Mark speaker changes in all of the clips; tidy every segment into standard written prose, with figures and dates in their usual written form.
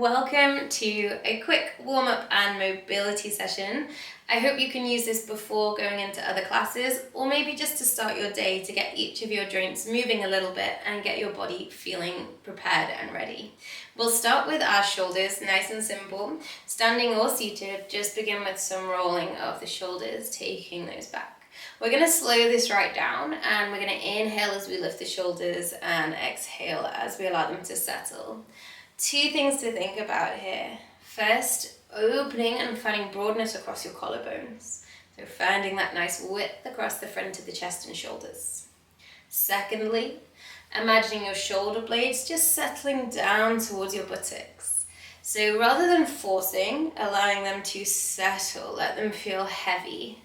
Speaker 1: Welcome to a quick warm-up and mobility session. I hope you can use this before going into other classes, or maybe just to start your day to get each of your joints moving a little bit and get your body feeling prepared and ready. We'll start with our shoulders, nice and simple. Standing or seated, just begin with some rolling of the shoulders, taking those back. We're going to slow this right down, and we're going to inhale as we lift the shoulders and exhale as we allow them to settle. Two things to think about here. First, opening and finding broadness across your collarbones. So finding that nice width across the front of the chest and shoulders. Secondly, imagining your shoulder blades just settling down towards your buttocks. So rather than forcing, allowing them to settle, let them feel heavy.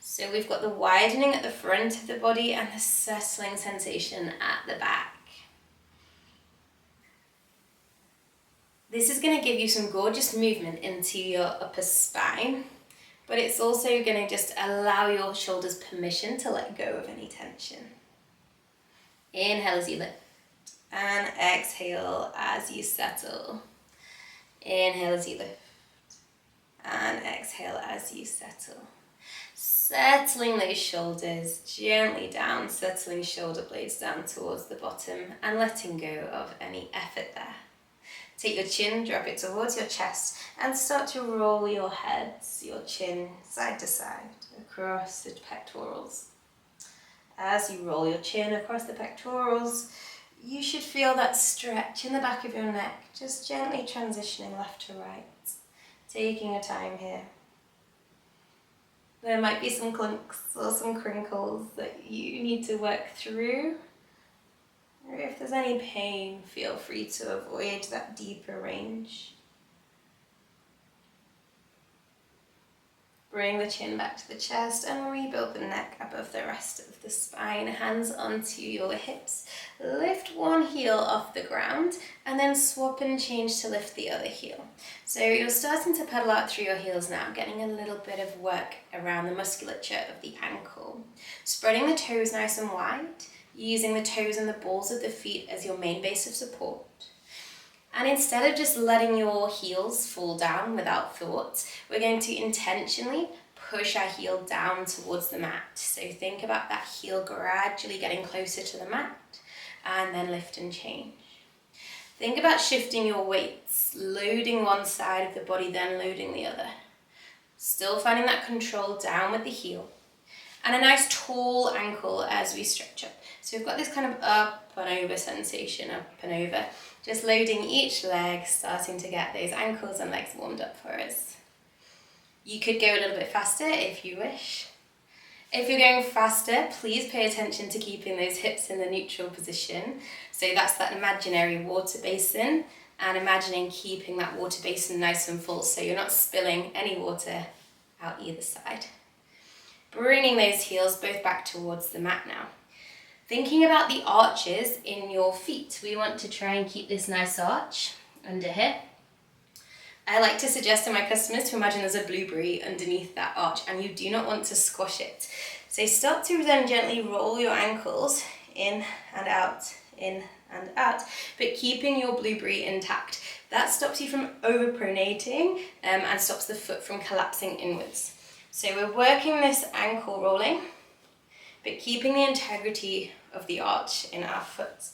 Speaker 1: So we've got the widening at the front of the body and the settling sensation at the back. This is going to give you some gorgeous movement into your upper spine, but it's also going to just allow your shoulders permission to let go of any tension. Inhale as you lift, and exhale as you settle. Inhale as you lift, and exhale as you settle. Settling those shoulders gently down, settling shoulder blades down towards the bottom, and letting go of any effort there. Take your chin, drop it towards your chest, and start to roll your heads, your chin, side to side, across the pectorals. As you roll your chin across the pectorals, you should feel that stretch in the back of your neck, just gently transitioning left to right, taking your time here. There might be some clunks or some crinkles that you need to work through. Or if there's any pain, feel free to avoid that deeper range. Bring the chin back to the chest and rebuild the neck above the rest of the spine. Hands onto your hips. Lift one heel off the ground and then swap and change to lift the other heel. So you're starting to pedal out through your heels now, getting a little bit of work around the musculature of the ankle. Spreading the toes nice and wide, using the toes and the balls of the feet as your main base of support. And instead of just letting your heels fall down without thought, we're going to intentionally push our heel down towards the mat. So think about that heel gradually getting closer to the mat, and then lift and change. Think about shifting your weights, loading one side of the body, then loading the other. Still finding that control down with the heel. And a nice tall ankle as we stretch up. So we've got this kind of up and over sensation, up and over. Just loading each leg, starting to get those ankles and legs warmed up for us. You could go a little bit faster if you wish. If you're going faster, please pay attention to keeping those hips in the neutral position. So that's that imaginary water basin, and imagining keeping that water basin nice and full so you're not spilling any water out either side. Bringing those heels both back towards the mat now. Thinking about the arches in your feet, we want to try and keep this nice arch under here. I like to suggest to my customers to imagine there's a blueberry underneath that arch, and you do not want to squash it. So start to then gently roll your ankles in and out, but keeping your blueberry intact. That stops you from overpronating and stops the foot from collapsing inwards. So we're working this ankle rolling, but keeping the integrity of the arch in our foot.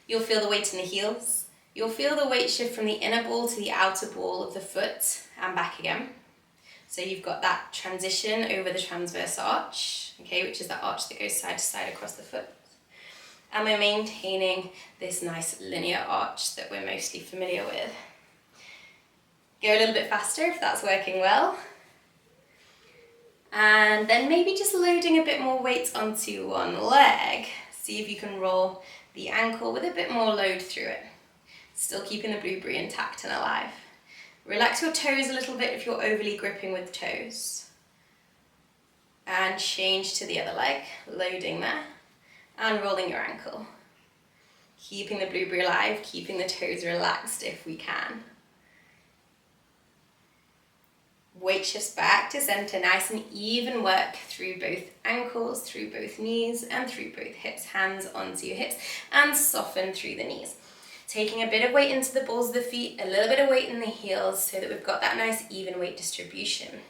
Speaker 1: You'll feel the weight in the heels. You'll feel the weight shift from the inner ball to the outer ball of the foot and back again. So you've got that transition over the transverse arch, okay, which is that arch that goes side to side across the foot. And we're maintaining this nice linear arch that we're mostly familiar with. Go a little bit faster if that's working well. And then maybe just loading a bit more weight onto one leg. See if you can roll the ankle with a bit more load through it. Still keeping the blueberry intact and alive. Relax your toes a little bit if you're overly gripping with toes. And change to the other leg, loading there. And rolling your ankle. Keeping the blueberry alive, keeping the toes relaxed if we can. Weight shifts back to center, nice and even work through both ankles, through both knees, and through both hips. Hands onto your hips, and soften through the knees. Taking a bit of weight into the balls of the feet, a little bit of weight in the heels so that we've got that nice even weight distribution.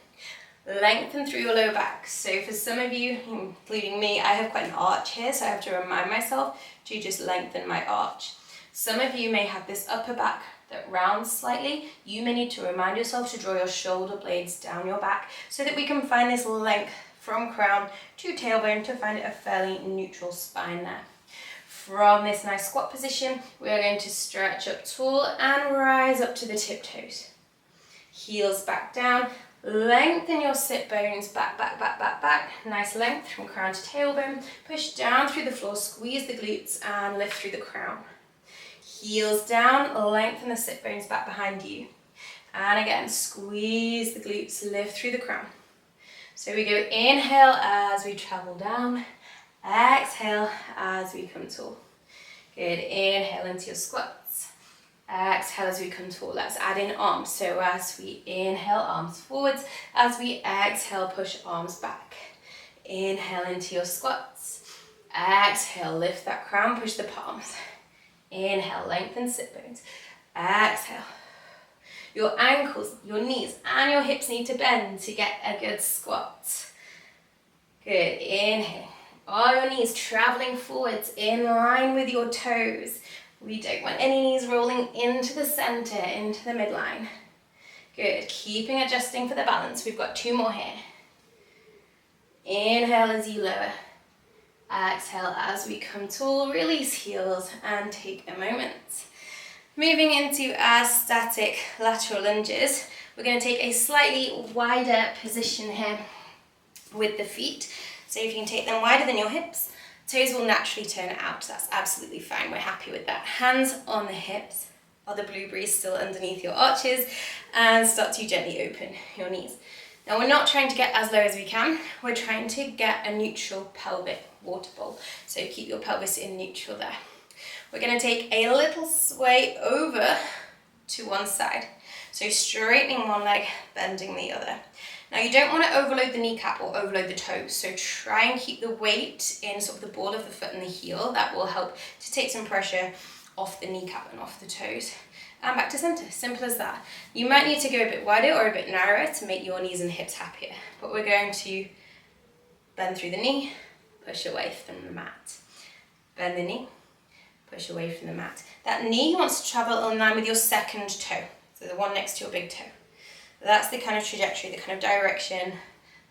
Speaker 1: Lengthen through your lower back. So for some of you, including me, I have quite an arch here, so I have to remind myself to just lengthen my arch. Some of you may have this upper back that rounds slightly. You may need to remind yourself to draw your shoulder blades down your back so that we can find this length from crown to tailbone to find a fairly neutral spine there. From this nice squat position, we are going to stretch up tall and rise up to the tiptoes. Heels back down, lengthen your sit bones, back, back, back, back, back. Nice length from crown to tailbone. Push down through the floor, squeeze the glutes and lift through the crown. Heels down, lengthen the sit bones back behind you. And again, squeeze the glutes, lift through the crown. So we go inhale as we travel down. Exhale as we come tall. Good, inhale into your squats. Exhale as we come tall. Let's add in arms. So as we inhale, arms forwards. As we exhale, push arms back. Inhale into your squats. Exhale, lift that crown, push the palms. Inhale, lengthen sit bones. Exhale. Your ankles, your knees and your hips need to bend to get a good squat. Good, inhale. All your knees traveling forwards in line with your toes. We don't want any knees rolling into the center, into the midline. Good, keeping adjusting for the balance. We've got 2 more here. Inhale as you lower. Exhale as we come tall, release heels and take a moment. Moving into our static lateral lunges, we're going to take a slightly wider position here with the feet. So if you can take them wider than your hips, toes will naturally turn out. That's absolutely fine. We're happy with that. Hands on the hips. Are the blueberries still underneath your arches? And start to gently open your knees. Now we're not trying to get as low as we can. We're trying to get a neutral pelvic water bowl. So keep your pelvis in neutral there. We're going to take a little sway over to one side. So straightening one leg, bending the other. Now you don't want to overload the kneecap or overload the toes, so try and keep the weight in sort of the ball of the foot and the heel. That will help to take some pressure off the kneecap and off the toes. And back to center, simple as that. You might need to go a bit wider or a bit narrower to make your knees and hips happier, but we're going to bend through the knee, push away from the mat. Bend the knee, push away from the mat. That knee wants to travel in line with your second toe, so the one next to your big toe. That's the kind of trajectory, the kind of direction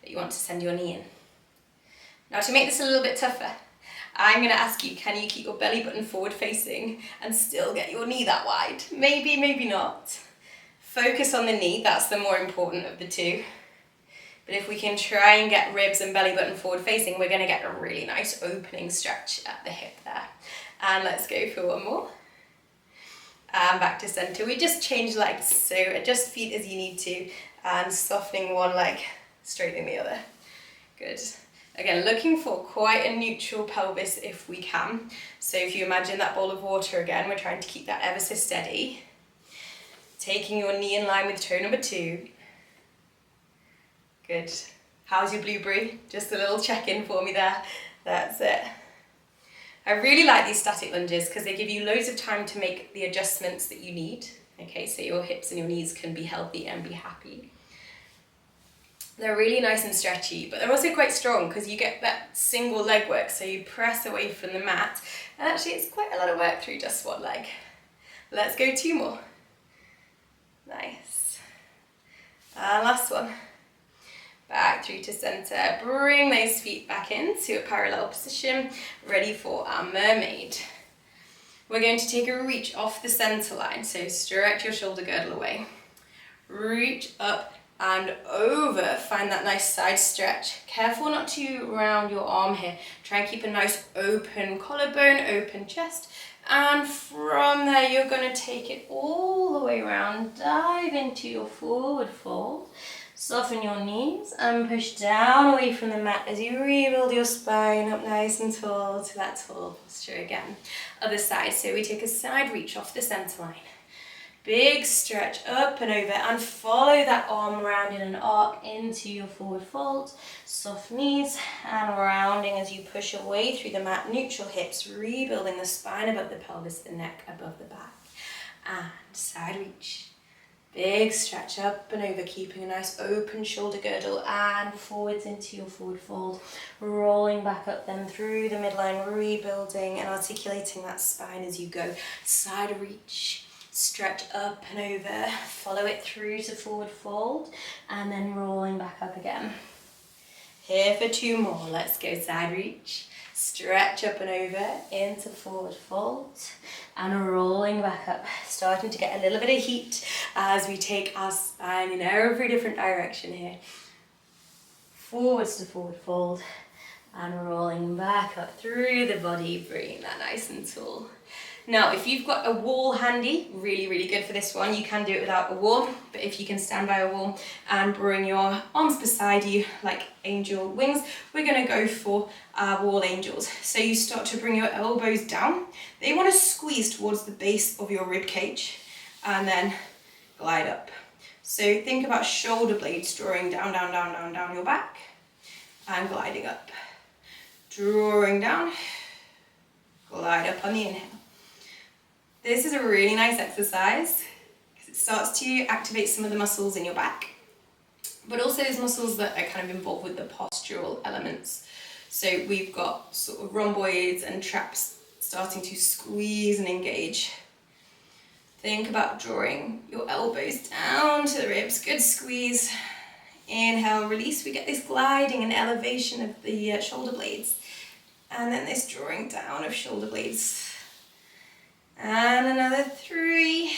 Speaker 1: that you want to send your knee in. Now to make this a little bit tougher, I'm going to ask you, can you keep your belly button forward facing and still get your knee that wide? Maybe, maybe not. Focus on the knee, that's the more important of the two. But if we can try and get ribs and belly button forward facing, we're going to get a really nice opening stretch at the hip there. And let's go for one more. And back to center. We just change legs, so adjust feet as you need to, and softening one leg, straightening the other. Good. Again, looking for quite a neutral pelvis if we can. So if you imagine that bowl of water again, we're trying to keep that ever so steady. Taking your knee in line with toe number 2. Good. How's your blueberry? Just a little check-in for me there. That's it. I really like these static lunges because they give you loads of time to make the adjustments that you need. Okay, so your hips and your knees can be healthy and be happy. They're really nice and stretchy, but they're also quite strong because you get that single leg work, so you press away from the mat, and actually it's quite a lot of work through just one leg. Let's go 2 more. Nice. And last one. Back through to center, bring those feet back into a parallel position, ready for our mermaid. We're going to take a reach off the center line, so stretch your shoulder girdle away. Reach up and over, find that nice side stretch. Careful not to round your arm here. Try and keep a nice open collarbone, open chest, and from there you're going to take it all the way around, dive into your forward fold. Soften your knees and push down away from the mat as you rebuild your spine up nice and tall to that tall posture again. Other side, so we take a side reach off the center line. Big stretch up and over and follow that arm round in an arc into your forward fold. Soft knees and rounding as you push away through the mat. Neutral hips, rebuilding the spine above the pelvis, the neck above the back. and side reach. Big stretch up and over, keeping a nice open shoulder girdle, and forwards into your forward fold. Rolling back up then through the midline, rebuilding and articulating that spine as you go. Side reach, stretch up and over, follow it through to forward fold, and then rolling back up again. Here for 2 more. Let's go. Side reach, stretch up and over into forward fold, and rolling back up, starting to get a little bit of heat as we take our spine in every different direction here. Forwards to forward fold, and rolling back up through the body, bringing that nice and tall. Now, if you've got a wall handy, really, really good for this one. You can do it without a wall, but if you can stand by a wall and bring your arms beside you like angel wings, we're gonna go for our wall angels. So you start to bring your elbows down. They wanna squeeze towards the base of your rib cage and then glide up. So think about shoulder blades drawing down, down, down, down, down your back and gliding up. Drawing down, glide up on the inhale. This is a really nice exercise because it starts to activate some of the muscles in your back, but also those muscles that are kind of involved with the postural elements. So we've got sort of rhomboids and traps starting to squeeze and engage. Think about drawing your elbows down to the ribs, good squeeze. Inhale, release, we get this gliding and elevation of the shoulder blades. And then this drawing down of shoulder blades. And another 3,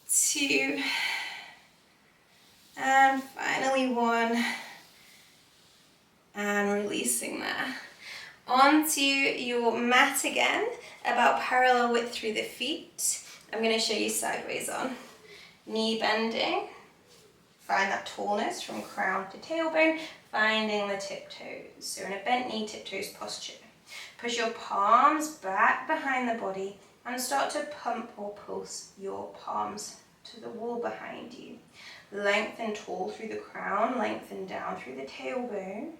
Speaker 1: 2, and finally 1, and releasing that. Onto your mat again, about parallel width through the feet. I'm going to show you sideways on. Knee bending, find that tallness from crown to tailbone, finding the tiptoes. So in a bent knee tiptoes posture. Push your palms back behind the body and start to pump or pulse your palms to the wall behind you. Lengthen tall through the crown, lengthen down through the tailbone.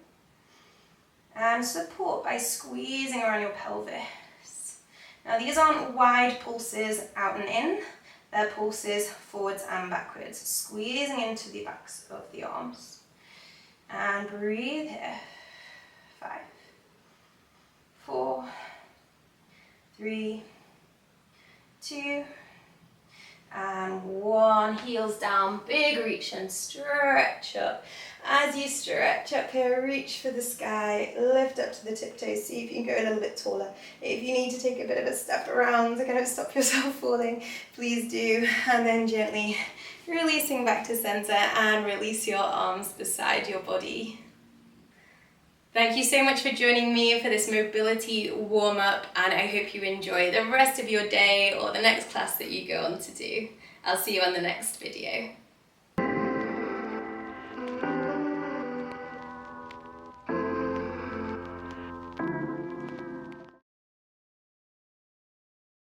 Speaker 1: And support by squeezing around your pelvis. Now these aren't wide pulses out and in, they're pulses forwards and backwards, squeezing into the backs of the arms. And breathe here. 5, 4, 3, 2, and 1. Heels down, big reach and stretch up. As you stretch up here, reach for the sky, lift up to the tiptoes, see if you can go a little bit taller. If you need to take a bit of a step around to kind of stop yourself falling, please do. And then gently releasing back to center and release your arms beside your body. Thank you so much for joining me for this mobility warm-up, and I hope you enjoy the rest of your day or the next class that you go on to do. I'll see you on the next video.